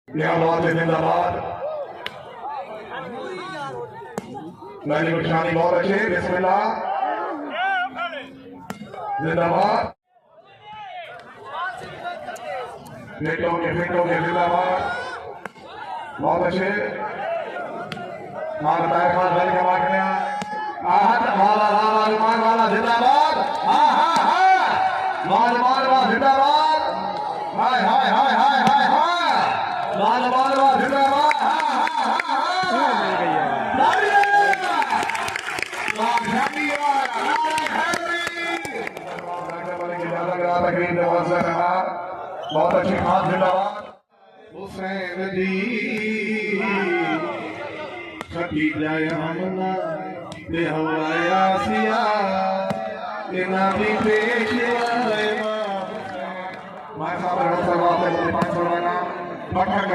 जिंदाबाद मैंने निशानी बहुत अच्छे बिस्मिल्लाह जिंदाबाद फिटो के जिंदाबाद बहुत अच्छे मार पैर खान रन के मार गया आहत वाला जिंदाबाद मार जिंदाबाद हाय हाय हाय हाय हाय हाय मार जिंदाबाद बहुत अच्छी खास जिंदाबाद हुसैन जी सकी जाए हमला दे हवाया सिया के नामी पेशवा मां साहब